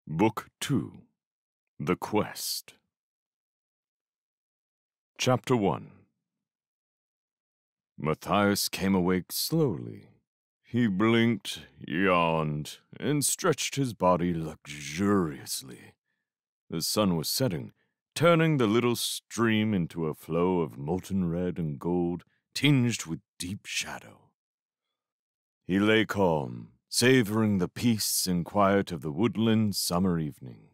Book 2 The Quest Chapter 1 Matthias came awake slowly. He blinked, yawned, and stretched his body luxuriously. The sun was setting, turning the little stream into a flow of molten red and gold, tinged with deep shadow. He lay calm, savoring the peace and quiet of the woodland summer evening.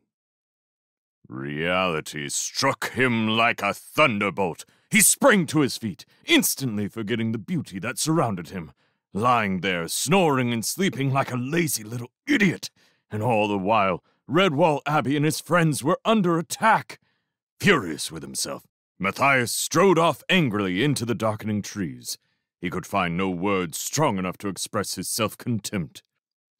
Reality struck him like a thunderbolt. He sprang to his feet, instantly forgetting the beauty that surrounded him, lying there snoring and sleeping like a lazy little idiot. And all the while, Redwall Abbey and his friends were under attack. Furious with himself, Matthias strode off angrily into the darkening trees. He could find no words strong enough to express his self-contempt.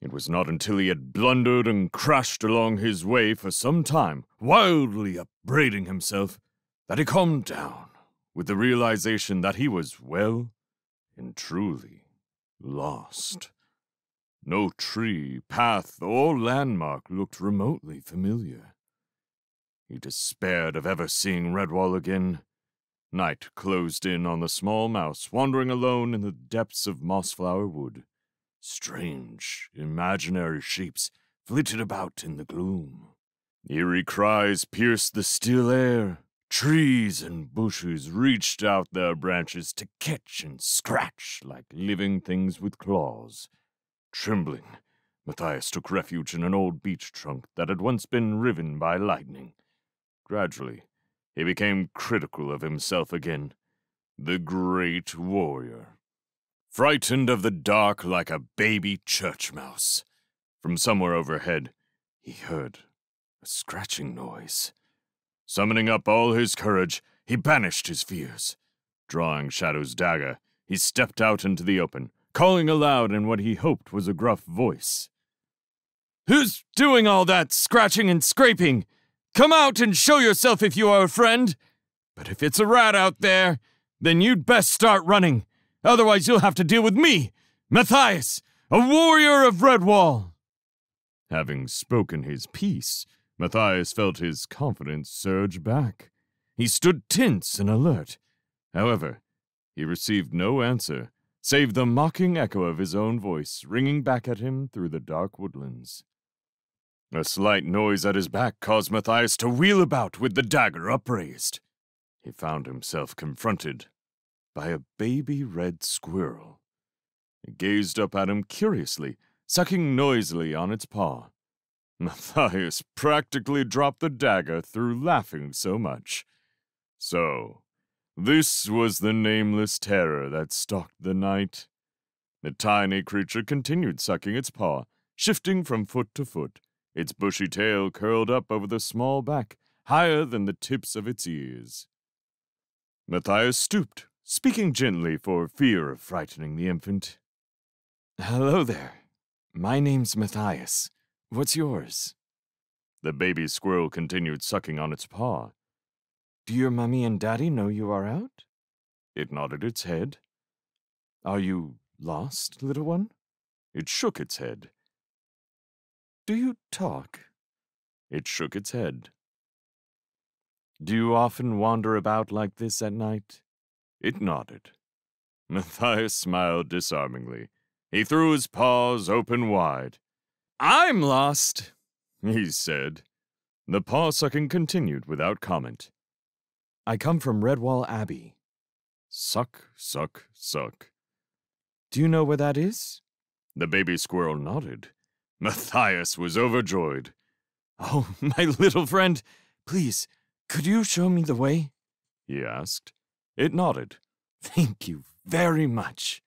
It was not until he had blundered and crashed along his way for some time, wildly upbraiding himself, that he calmed down with the realization that he was well and truly lost. No tree, path, or landmark looked remotely familiar. He despaired of ever seeing Redwall again. Night closed in on the small mouse wandering alone in the depths of Mossflower Wood. Strange, imaginary shapes flitted about in the gloom. Eerie cries pierced the still air. Trees and bushes reached out their branches to catch and scratch like living things with claws. Trembling, Matthias took refuge in an old beech trunk that had once been riven by lightning. Gradually, he became critical of himself again. The great warrior. Frightened of the dark like a baby church mouse. From somewhere overhead, he heard a scratching noise. Summoning up all his courage, he banished his fears. Drawing Shadow's dagger, he stepped out into the open, calling aloud in what he hoped was a gruff voice. "Who's doing all that scratching and scraping? Come out and show yourself if you are a friend. But if it's a rat out there, then you'd best start running. Otherwise you'll have to deal with me, Matthias, a warrior of Redwall." Having spoken his piece, Matthias felt his confidence surge back. He stood tense and alert. However, he received no answer, save the mocking echo of his own voice ringing back at him through the dark woodlands. A slight noise at his back caused Matthias to wheel about with the dagger upraised. He found himself confronted by a baby red squirrel. It gazed up at him curiously, sucking noisily on its paw. Matthias practically dropped the dagger through laughing so much. So, this was the nameless terror that stalked the night. The tiny creature continued sucking its paw, shifting from foot to foot, its bushy tail curled up over the small back, higher than the tips of its ears. Matthias stooped, speaking gently for fear of frightening the infant. "Hello there. My name's Matthias. What's yours?" The baby squirrel continued sucking on its paw. "Do your mummy and daddy know you are out?" It nodded its head. "Are you lost, little one?" It shook its head. "Do you talk?" It shook its head. "Do you often wander about like this at night?" It nodded. Matthias smiled disarmingly. He threw his paws open wide. "I'm lost," he said. The paw-sucking continued without comment. "I come from Redwall Abbey." Suck, suck, suck. "Do you know where that is?" The baby squirrel nodded. Matthias was overjoyed. "Oh, my little friend, please, could you show me the way?" he asked. It nodded. "Thank you very much."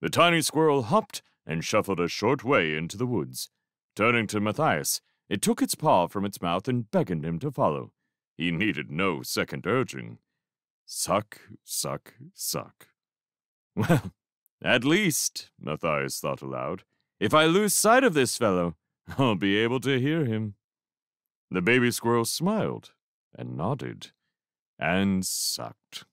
The tiny squirrel hopped and shuffled a short way into the woods. Turning to Matthias, it took its paw from its mouth and beckoned him to follow. He needed no second urging. Suck, suck, suck. Well, at least, Matthias thought aloud, if I lose sight of this fellow, I'll be able to hear him. The baby squirrel smiled and nodded and sucked.